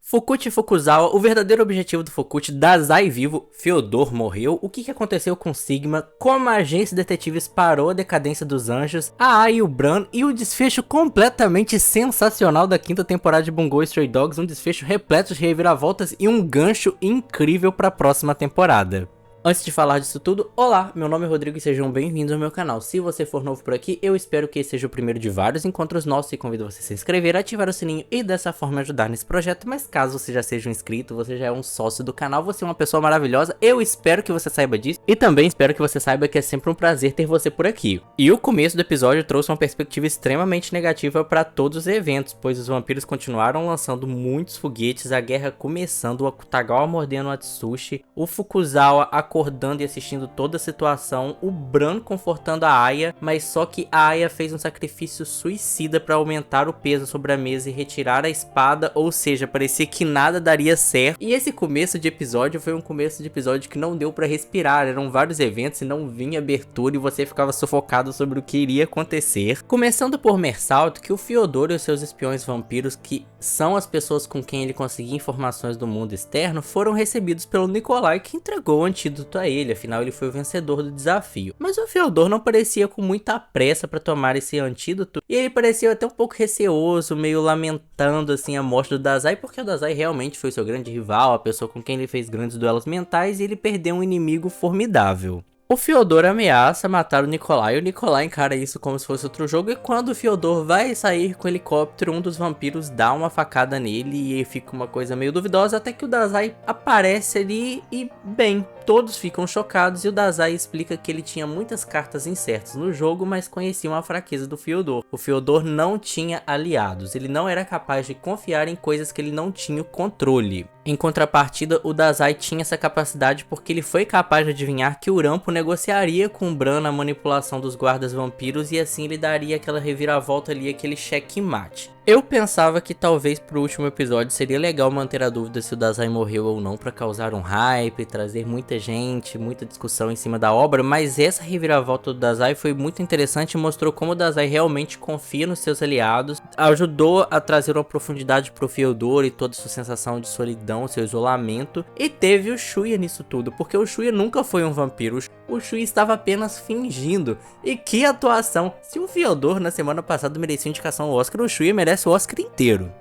Fukuchi Fukuzawa, o verdadeiro objetivo do Fukuchi, Dazai vivo, Fyodor morreu, o que aconteceu com Sigma, como a agência de detetives parou a decadência dos anjos, a Ai e o Bran e o desfecho completamente sensacional da quinta temporada de Bungo Stray Dogs, um desfecho repleto de reviravoltas e um gancho incrível para a próxima temporada. Antes de falar disso tudo, olá, meu nome é Rodrigo e sejam bem-vindos ao meu canal. Se você for novo por aqui, eu espero que esse seja o primeiro de vários encontros nossos e convido você a se inscrever, ativar o sininho e dessa forma ajudar nesse projeto. Mas caso você já seja um inscrito, você já é um sócio do canal, você é uma pessoa maravilhosa, eu espero que você saiba disso e também espero que você saiba que é sempre um prazer ter você por aqui. E o começo do episódio trouxe uma perspectiva extremamente negativa para todos os eventos, pois os vampiros continuaram lançando muitos foguetes, a guerra começando, o Akutagawa mordendo o Atsushi, o Fukuzawa acordando e assistindo toda a situação, o Bran confortando a Aya, mas só que a Aya fez um sacrifício suicida para aumentar o peso sobre a mesa e retirar a espada, ou seja, parecia que nada daria certo. E esse começo de episódio foi um começo de episódio que não deu para respirar, eram vários eventos e não vinha abertura e você ficava sufocado sobre o que iria acontecer. Começando por Mersault, que o Fyodor e os seus espiões vampiros, que são as pessoas com quem ele conseguia informações do mundo externo, foram recebidos pelo Nikolai, que entregou o antídoto a ele, afinal ele foi o vencedor do desafio. Mas o Fyodor não parecia com muita pressa para tomar esse antídoto, e ele parecia até um pouco receoso, meio lamentando assim a morte do Dazai, porque o Dazai realmente foi seu grande rival, a pessoa com quem ele fez grandes duelos mentais, e ele perdeu um inimigo formidável. O Fyodor ameaça matar o Nikolai encara isso como se fosse outro jogo, e quando o Fyodor vai sair com o helicóptero, um dos vampiros dá uma facada nele e fica uma coisa meio duvidosa, até que o Dazai aparece ali e, bem, todos ficam chocados e o Dazai explica que ele tinha muitas cartas incertas no jogo, mas conhecia uma fraqueza do Fyodor. O Fyodor não tinha aliados, ele não era capaz de confiar em coisas que ele não tinha o controle. Em contrapartida, o Dazai tinha essa capacidade porque ele foi capaz de adivinhar que o Rampo negociaria com o Bran a manipulação dos guardas vampiros e assim ele daria aquela reviravolta ali, aquele checkmate. Eu pensava que talvez pro último episódio seria legal manter a dúvida se o Dazai morreu ou não para causar um hype, trazer muita gente, muita discussão em cima da obra, mas essa reviravolta do Dazai foi muito interessante e mostrou como o Dazai realmente confia nos seus aliados, ajudou a trazer uma profundidade pro Fyodor e toda a sua sensação de solidão, seu isolamento, e teve o Shuya nisso tudo, porque o Shuya nunca foi um vampiro, o Shuya estava apenas fingindo. E que atuação! Se o Fyodor na semana passada merecia indicação ao Oscar, o Shuya merece o Oscar inteiro.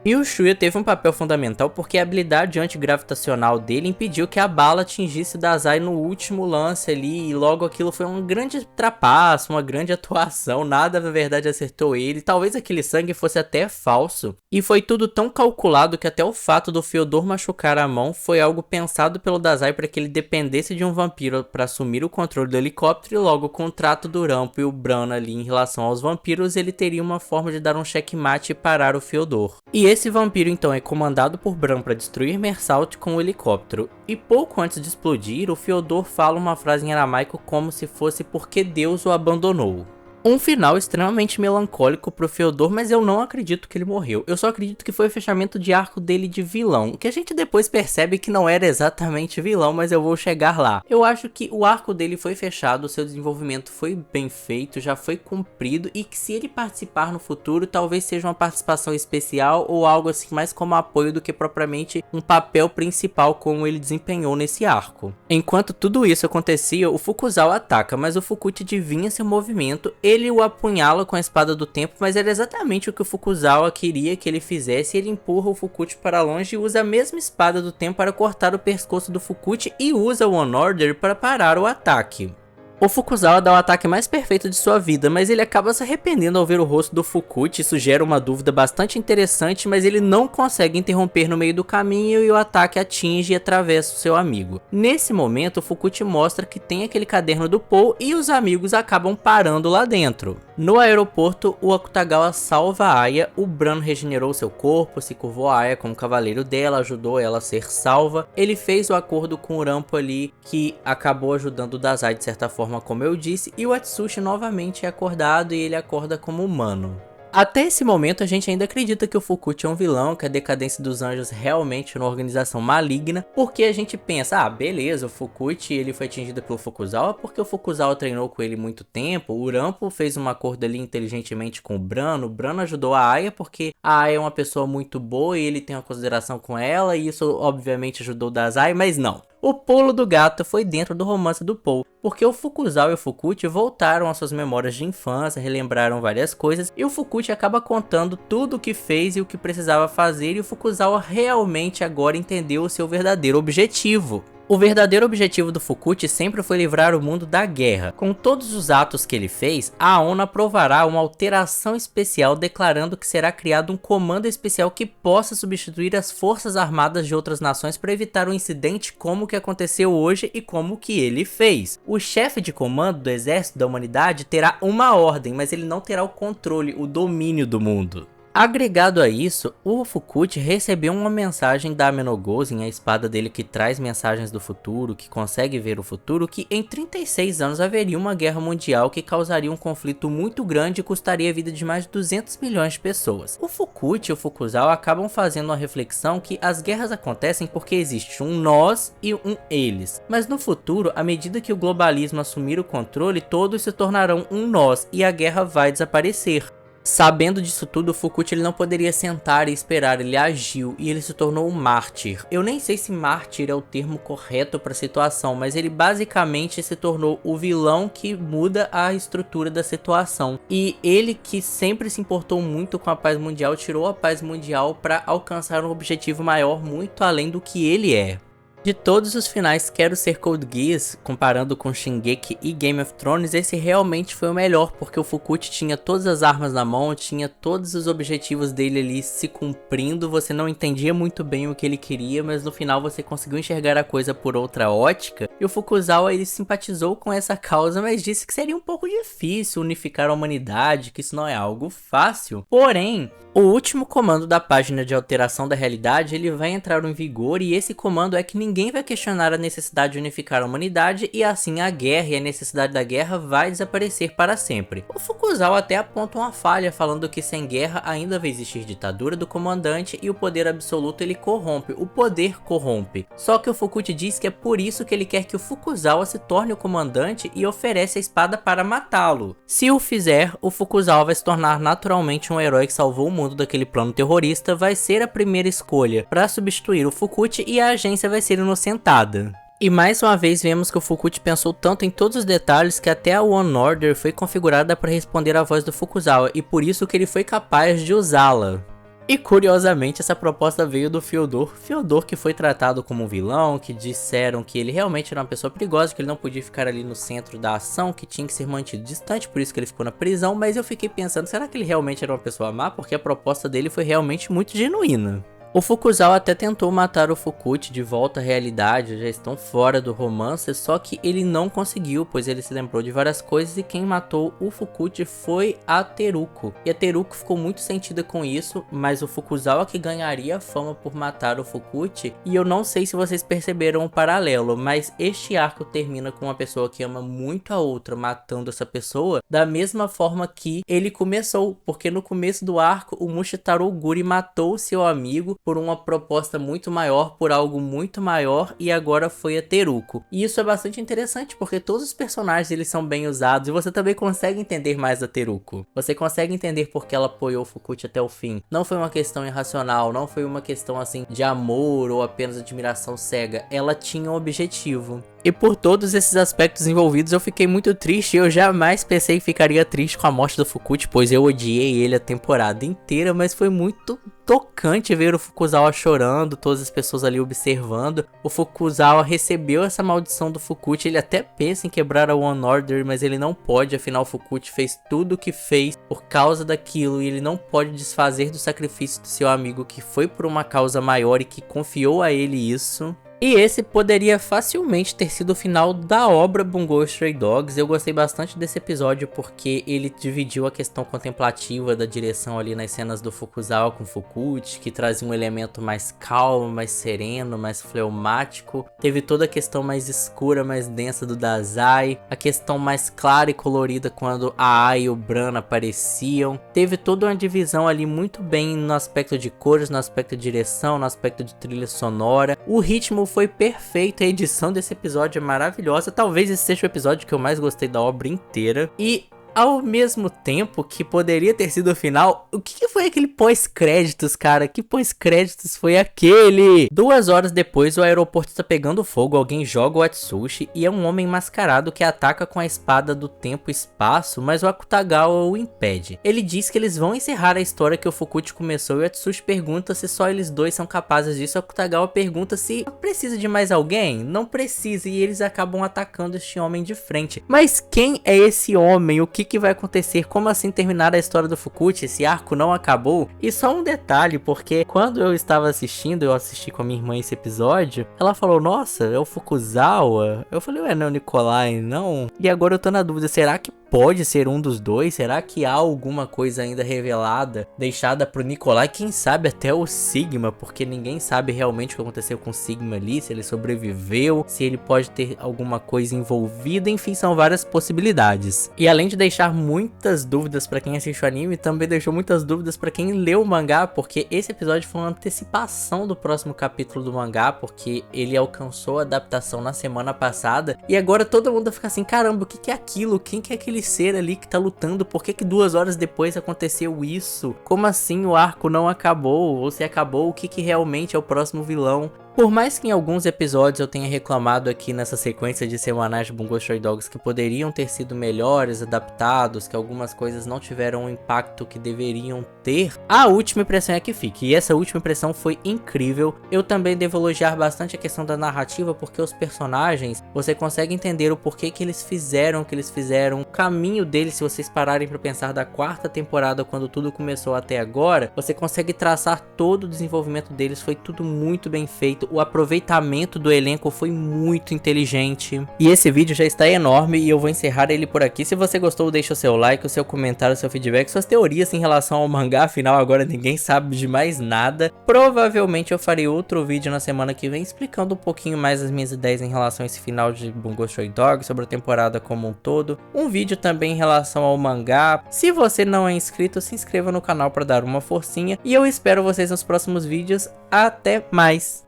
E o Shuya teve um papel fundamental porque a habilidade antigravitacional dele impediu que a bala atingisse o Dazai no último lance ali, e logo aquilo foi um grande trapaço, uma grande atuação, nada na verdade acertou ele, talvez aquele sangue fosse até falso, e foi tudo tão calculado que até o fato do Fyodor machucar a mão foi algo pensado pelo Dazai para que ele dependesse de um vampiro para assumir o controle do helicóptero, e logo com o trato do Rampo e o Bran ali em relação aos vampiros, ele teria uma forma de dar um checkmate e parar o Fyodor. E esse vampiro então é comandado por Bran para destruir Mersault com o helicóptero, e pouco antes de explodir, o Fyodor fala uma frase em aramaico como se fosse porque Deus o abandonou. Um final extremamente melancólico pro Fyodor, mas eu não acredito que ele morreu. Eu só acredito que foi o fechamento de arco dele de vilão, que a gente depois percebe que não era exatamente vilão, mas eu vou chegar lá. Eu acho que o arco dele foi fechado, o seu desenvolvimento foi bem feito, já foi cumprido, e que se ele participar no futuro, talvez seja uma participação especial ou algo assim mais como apoio do que propriamente um papel principal como ele desempenhou nesse arco. Enquanto tudo isso acontecia, o Fukuzawa ataca, mas o Fukuchi adivinha seu movimento. Ele o apunhala com a espada do tempo, mas era exatamente o que o Fukuzawa queria que ele fizesse. Ele empurra o Fukuchi para longe e usa a mesma espada do tempo para cortar o pescoço do Fukuchi e usa o One Order para parar o ataque. O Fukuzawa dá o ataque mais perfeito de sua vida, mas ele acaba se arrependendo ao ver o rosto do Fukuchi. Isso gera uma dúvida bastante interessante, mas ele não consegue interromper no meio do caminho e o ataque atinge e atravessa o seu amigo. Nesse momento, o Fukuchi mostra que tem aquele caderno do Paul e os amigos acabam parando lá dentro. No aeroporto, o Akutagawa salva a Aya, o Bran regenerou seu corpo, se curvou a Aya como cavaleiro dela, ajudou ela a ser salva. Ele fez o acordo com o Rampo ali, que acabou ajudando o Dazai de certa forma, como eu disse, e o Atsushi novamente é acordado e ele acorda como humano. Até esse momento a gente ainda acredita que o Fukuchi é um vilão, que a decadência dos anjos realmente é uma organização maligna, porque a gente pensa, ah, beleza, o Fukuchi ele foi atingido pelo Fukuzawa porque o Fukuzawa treinou com ele muito tempo, o Urampo fez um acordo ali inteligentemente com o Brano ajudou a Aya porque a Aya é uma pessoa muito boa e ele tem uma consideração com ela, e isso obviamente ajudou o Dazai, mas não. O pulo do gato foi dentro do romance do Paul, porque o Fukuzawa e o Fukuchi voltaram às suas memórias de infância, relembraram várias coisas, e o Fukuchi acaba contando tudo o que fez e o que precisava fazer, e o Fukuzawa realmente agora entendeu o seu verdadeiro objetivo. O verdadeiro objetivo do Fukuchi sempre foi livrar o mundo da guerra. Com todos os atos que ele fez, a ONU aprovará uma alteração especial declarando que será criado um comando especial que possa substituir as forças armadas de outras nações para evitar um incidente como o que aconteceu hoje e como o que ele fez. O chefe de comando do exército da humanidade terá uma ordem, mas ele não terá o controle, o domínio do mundo. Agregado a isso, o Fukuchi recebeu uma mensagem da Amenogozin, a espada dele que traz mensagens do futuro, que consegue ver o futuro, que em 36 anos haveria uma guerra mundial que causaria um conflito muito grande e custaria a vida de mais de 200 milhões de pessoas. O Fukuchi e o Fukuzawa acabam fazendo uma reflexão que as guerras acontecem porque existe um nós e um eles. Mas no futuro, à medida que o globalismo assumir o controle, todos se tornarão um nós e a guerra vai desaparecer. Sabendo disso tudo, o Fukuchi ele não poderia sentar e esperar, ele agiu e ele se tornou um mártir. Eu nem sei se mártir é o termo correto para a situação, mas ele basicamente se tornou o vilão que muda a estrutura da situação. E ele, que sempre se importou muito com a paz mundial, tirou a paz mundial para alcançar um objetivo maior muito além do que ele é. De todos os finais Quero Ser Code Geass, comparando com Shingeki e Game of Thrones, esse realmente foi o melhor, porque o Fukuchi tinha todas as armas na mão, tinha todos os objetivos dele ali se cumprindo, você não entendia muito bem o que ele queria, mas no final você conseguiu enxergar a coisa por outra ótica, e o Fukuzawa ele simpatizou com essa causa, mas disse que seria um pouco difícil unificar a humanidade, que isso não é algo fácil. Porém, o último comando da página de alteração da realidade ele vai entrar em vigor, e esse comando é que ninguém vai questionar a necessidade de unificar a humanidade, e assim a guerra e a necessidade da guerra vai desaparecer para sempre. O Fukuzawa até aponta uma falha, falando que sem guerra ainda vai existir ditadura do comandante e o poder absoluto ele corrompe, o poder corrompe. Só que o Fukuchi diz que é por isso que ele quer que o Fukuzawa se torne o comandante e oferece a espada para matá-lo. Se o fizer, o Fukuzawa vai se tornar naturalmente um herói que salvou o mundo daquele plano terrorista, vai ser a primeira escolha para substituir o Fukuchi e a agência vai ser inocentada. E mais uma vez vemos que o Fukuchi pensou tanto em todos os detalhes que até a One Order foi configurada para responder à voz do Fukuzawa, e por isso que ele foi capaz de usá-la. E curiosamente essa proposta veio do Fyodor que foi tratado como um vilão, que disseram que ele realmente era uma pessoa perigosa, que ele não podia ficar ali no centro da ação, que tinha que ser mantido distante, por isso que ele ficou na prisão, mas eu fiquei pensando, será que ele realmente era uma pessoa má? Porque a proposta dele foi realmente muito genuína. O Fukuzawa até tentou matar o Fukuchi de volta à realidade, já estão fora do romance, só que ele não conseguiu, pois ele se lembrou de várias coisas e quem matou o Fukuchi foi a Teruko. E a Teruko ficou muito sentida com isso, mas o Fukuzawa que ganharia fama por matar o Fukuchi, e eu não sei se vocês perceberam o paralelo, mas este arco termina com uma pessoa que ama muito a outra matando essa pessoa, da mesma forma que ele começou, porque no começo do arco o Mushitaro Guri matou seu amigo por uma proposta muito maior, por algo muito maior, e agora foi a Teruko. E isso é bastante interessante, porque todos os personagens eles são bem usados, e você também consegue entender mais a Teruko. Você consegue entender porque ela apoiou o Fukuchi até o fim. Não foi uma questão irracional, não foi uma questão assim de amor ou apenas admiração cega. Ela tinha um objetivo. E por todos esses aspectos envolvidos eu fiquei muito triste, eu jamais pensei que ficaria triste com a morte do Fukuchi, pois eu odiei ele a temporada inteira, mas foi muito tocante ver o Fukuzawa chorando, todas as pessoas ali observando. O Fukuzawa recebeu essa maldição do Fukuchi, ele até pensa em quebrar a One Order, mas ele não pode, afinal o Fukuchi fez tudo o que fez por causa daquilo, e ele não pode desfazer do sacrifício do seu amigo que foi por uma causa maior e que confiou a ele isso. E esse poderia facilmente ter sido o final da obra Bungo Stray Dogs. Eu gostei bastante desse episódio porque ele dividiu a questão contemplativa da direção ali nas cenas do Fukuzawa com Fukuchi, que trazia um elemento mais calmo, mais sereno, mais fleumático. Teve toda a questão mais escura, mais densa do Dazai, a questão mais clara e colorida quando a Ai e o Bran apareciam. Teve toda uma divisão ali muito bem no aspecto de cores, no aspecto de direção, no aspecto de trilha sonora. O ritmo foi perfeito, a edição desse episódio é maravilhosa. Talvez esse seja o episódio que eu mais gostei da obra inteira. E ao mesmo tempo que poderia ter sido o final, o que foi aquele pós-créditos, cara? Que pós-créditos foi aquele? 2 horas depois, o aeroporto está pegando fogo, alguém joga o Atsushi e é um homem mascarado que ataca com a espada do tempo e espaço, mas o Akutagawa o impede. Ele diz que eles vão encerrar a história que o Fukuchi começou e o Atsushi pergunta se só eles dois são capazes disso. O Akutagawa pergunta se precisa de mais alguém? Não precisa, e eles acabam atacando este homem de frente. Mas quem é esse homem? O que vai acontecer? Como assim terminar a história do Fukuchi? Esse arco não acabou? E só um detalhe, porque quando eu estava assistindo, eu assisti com a minha irmã esse episódio, ela falou, nossa, é o Fukuzawa? Eu falei, ué, não é o Nikolai, não? E agora eu tô na dúvida, será que pode ser um dos dois? Será que há alguma coisa ainda revelada, deixada pro Nikolai? Quem sabe até o Sigma, porque ninguém sabe realmente o que aconteceu com o Sigma ali, se ele sobreviveu, se ele pode ter alguma coisa envolvida, enfim, são várias possibilidades. E além de deixar muitas dúvidas pra quem assiste o anime, também deixou muitas dúvidas pra quem leu o mangá, porque esse episódio foi uma antecipação do próximo capítulo do mangá, porque ele alcançou a adaptação na semana passada, e agora todo mundo fica assim, caramba, o que é aquilo? Quem que é aquele ser ali que tá lutando? Por que 2 horas depois aconteceu isso? Como assim o arco não acabou? Ou se acabou, o que realmente é o próximo vilão? Por mais que em alguns episódios eu tenha reclamado aqui nessa sequência de semanais de Bungo Stray Dogs que poderiam ter sido melhores, adaptados, que algumas coisas não tiveram o impacto que deveriam ter, a última impressão é que fique. E essa última impressão foi incrível. Eu também devo elogiar bastante a questão da narrativa, porque os personagens, você consegue entender o porquê que eles fizeram o que eles fizeram, o caminho deles, se vocês pararem para pensar da 4ª temporada, quando tudo começou até agora, você consegue traçar todo o desenvolvimento deles, foi tudo muito bem feito. O aproveitamento do elenco foi muito inteligente. E esse vídeo já está enorme e eu vou encerrar ele por aqui. Se você gostou, deixa o seu like, o seu comentário, o seu feedback, suas teorias em relação ao mangá. Afinal, agora ninguém sabe de mais nada. Provavelmente eu farei outro vídeo na semana que vem explicando um pouquinho mais as minhas ideias em relação a esse final de Bungo Stray Dogs, sobre a temporada como um todo. Um vídeo também em relação ao mangá. Se você não é inscrito, se inscreva no canal para dar uma forcinha. E eu espero vocês nos próximos vídeos. Até mais!